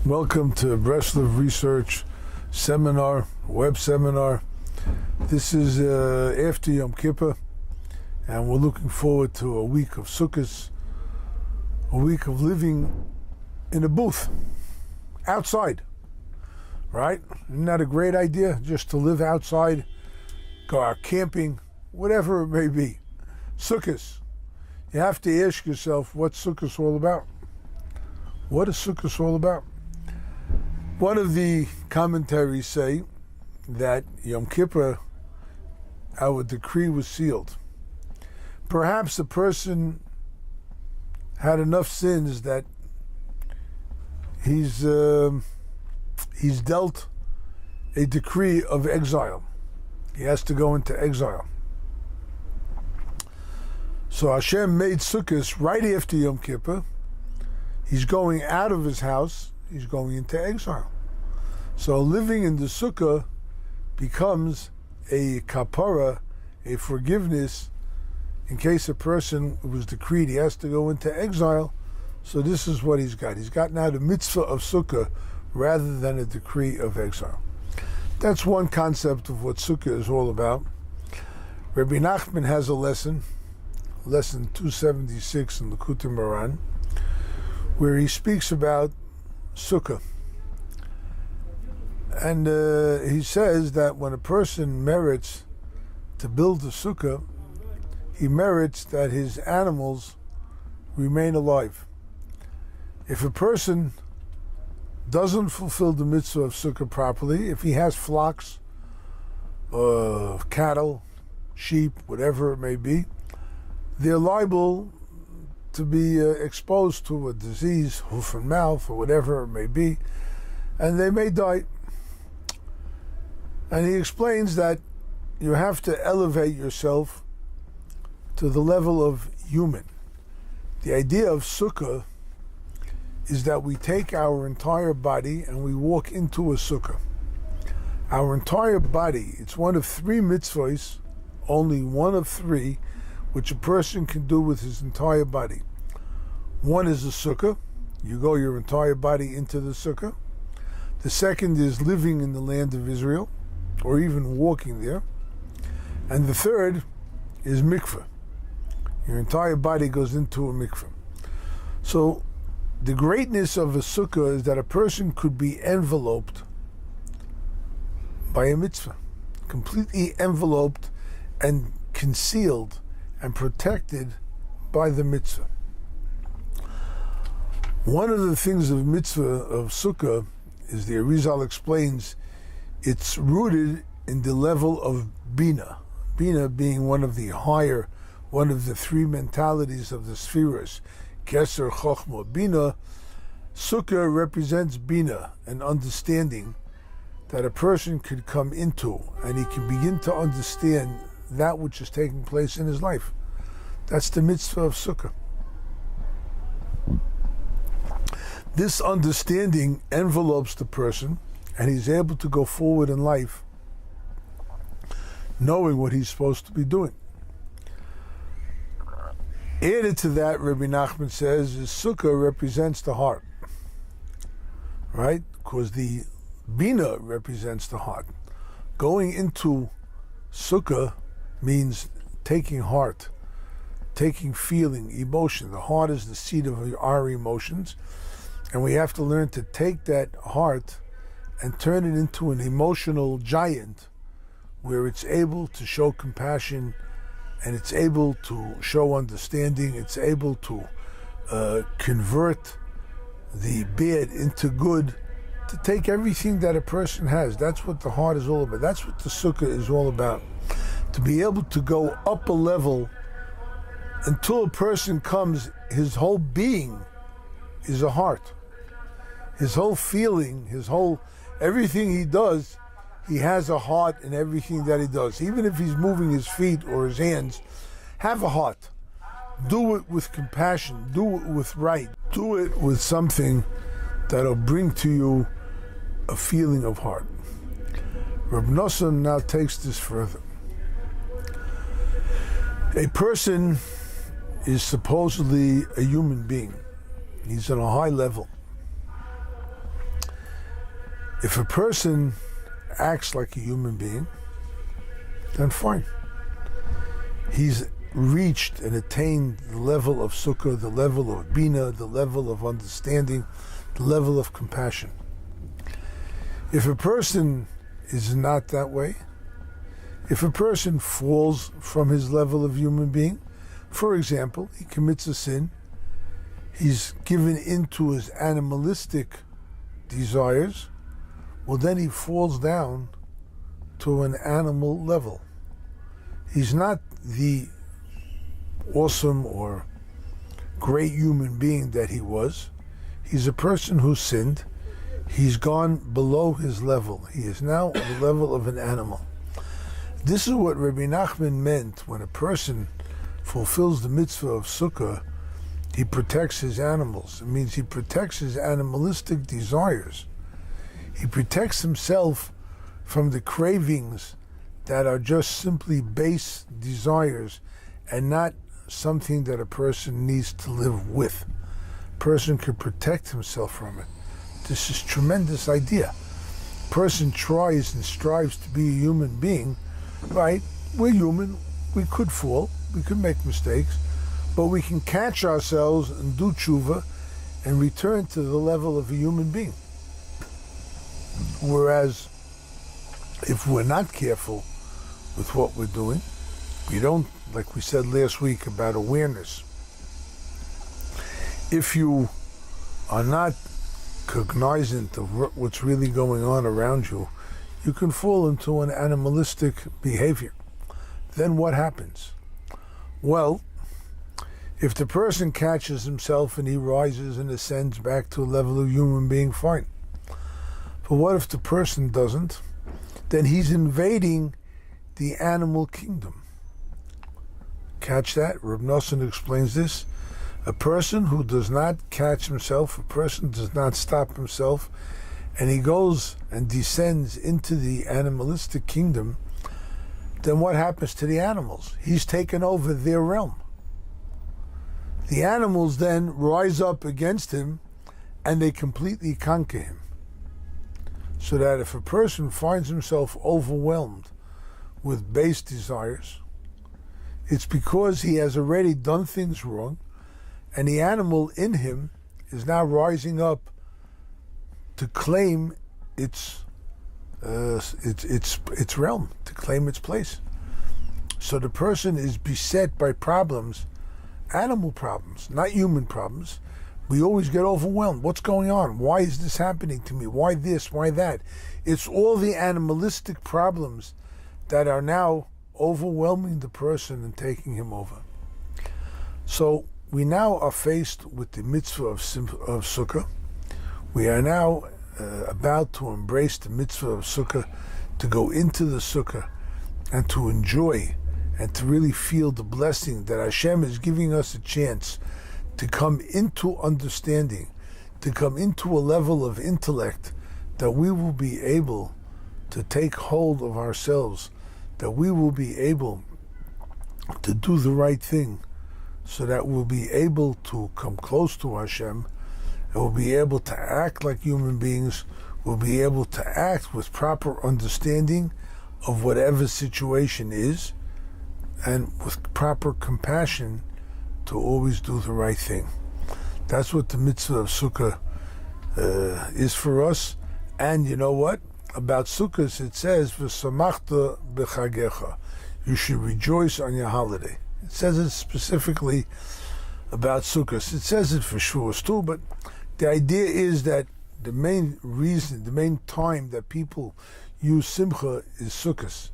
Welcome to Breslov Research Seminar, web seminar. This is after Yom Kippur, and we're looking forward to a week of Sukkos, a week of living in a booth, outside, right? Isn't that a great idea? Just to live outside, go out camping, whatever it may be. Sukkos. You have to ask yourself, what's Sukkos all about? What is Sukkos all about? One of the commentaries say that Yom Kippur, our decree was sealed. Perhaps the person had enough sins that he's dealt a decree of exile. He has to go into exile. So Hashem made Sukkos right after Yom Kippur. He's going out of his house. He's going into exile. So living in the sukkah becomes a kapara, a forgiveness, in case a person was decreed he has to go into exile. So this is what he's got. He's got now the mitzvah of sukkah rather than a decree of exile. That's one concept of what sukkah is all about. Rebbe Nachman has a lesson 276 in the Likutei Moharan, where he speaks about sukkah. And he says that when a person merits to build a sukkah, he merits that his animals remain alive. If a person doesn't fulfill the mitzvah of sukkah properly, if he has flocks, cattle, sheep, whatever it may be, they're liable to be exposed to a disease, hoof and mouth, or whatever it may be, and they may die. And he explains that you have to elevate yourself to the level of human. The idea of sukkah is that we take our entire body and we walk into a sukkah. Our entire body, it's one of three mitzvahs, only one of three, which a person can do with his entire body. One is a sukkah. You go your entire body into the sukkah. The second is living in the land of Israel, or even walking there. And the third is mikveh. Your entire body goes into a mikveh. So the greatness of a sukkah is that a person could be enveloped by a mitzvah, completely enveloped and concealed and protected by the mitzvah. One of the things of mitzvah of sukkah is, the Arizal explains, it's rooted in the level of bina. Bina being one of the three mentalities of the spheres. Keser, Chochma, Bina. Sukkah represents bina, an understanding that a person could come into, and he can begin to understand that which is taking place in his life. That's the mitzvah of sukkah. This understanding envelopes the person, and he's able to go forward in life knowing what he's supposed to be doing. Added to that, Rebbe Nachman says, is sukkah represents the heart, right? Because the bina represents the heart. Going into sukkah means taking heart, taking feeling, emotion. The heart is the seat of our emotions, and we have to learn to take that heart and turn it into an emotional giant where it's able to show compassion, and it's able to show understanding, it's able to convert the bad into good, to take everything that a person has. That's what the heart is all about. That's what the sukkah is all about. To be able to go up a level until a person comes, his whole being is a heart. His whole feeling, everything he does, he has a heart in everything that he does. Even if he's moving his feet or his hands, have a heart. Do it with compassion. Do it with right. Do it with something that'll bring to you a feeling of heart. Reb Nosson now takes this further. A person is supposedly a human being. He's on a high level. If a person acts like a human being, then fine. He's reached and attained the level of sukkah, the level of bina, the level of understanding, the level of compassion. If a person is not that way, if a person falls from his level of human being, for example, he commits a sin, he's given into his animalistic desires, well then he falls down to an animal level. He's not the awesome or great human being that he was. He's a person who sinned. He's gone below his level. He is now on the level of an animal. This is what Rebbe Nachman meant when a person fulfills the mitzvah of sukkah. He protects his animals. It means he protects his animalistic desires. He protects himself from the cravings that are just simply base desires and not something that a person needs to live with. A person can protect himself from it. This is a tremendous idea. A person tries and strives to be a human being, right? We're human. We could fall. We could make mistakes. But we can catch ourselves and do tshuva and return to the level of a human being. Whereas, if we're not careful with what we're doing, we don't, like we said last week about awareness, if you are not cognizant of what's really going on around you, you can fall into an animalistic behavior. Then what happens? Well, if the person catches himself and he rises and ascends back to a level of human being, fine. But what if the person doesn't? Then he's invading the animal kingdom. Catch that? Reb Nosson explains this. A person who does not catch himself, a person does not stop himself, and he goes and descends into the animalistic kingdom, then what happens to the animals? He's taken over their realm. The animals then rise up against him and they completely conquer him. So that if a person finds himself overwhelmed with base desires, it's because he has already done things wrong, and the animal in him is now rising up to claim its realm, to claim its place. So the person is beset by problems, animal problems, not human problems. We always get overwhelmed. What's going on? Why is this happening to me? Why this? Why that? It's all the animalistic problems that are now overwhelming the person and taking him over. So we now are faced with the mitzvah of sukkah. We are now about to embrace the mitzvah of sukkah, to go into the sukkah and to enjoy and to really feel the blessing that Hashem is giving us a chance to come into understanding, to come into a level of intellect that we will be able to take hold of ourselves, that we will be able to do the right thing, so that we'll be able to come close to Hashem, and we'll be able to act like human beings, we'll be able to act with proper understanding of whatever situation is, and with proper compassion to always do the right thing. That's what the mitzvah of sukkah is for us. And you know what? About Sukkos it says, "V'samachta b'chagecha." You should rejoice on your holiday. It says it specifically about Sukkos. It says it for Shavuos too, but the idea is that the main reason, the main time that people use simcha is Sukkos.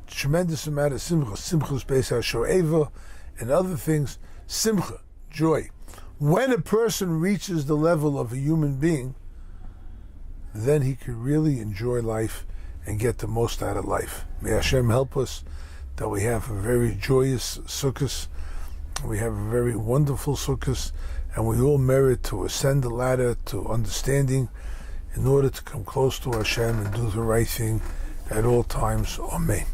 Tremendous amount of simcha. Simcha's Beis HaShoeva and other things. Simcha, joy. When a person reaches the level of a human being, then he can really enjoy life and get the most out of life. May Hashem help us that we have a very joyous Sukkos, we have a very wonderful Sukkos, and we all merit to ascend the ladder to understanding in order to come close to Hashem and do the right thing at all times. Amen.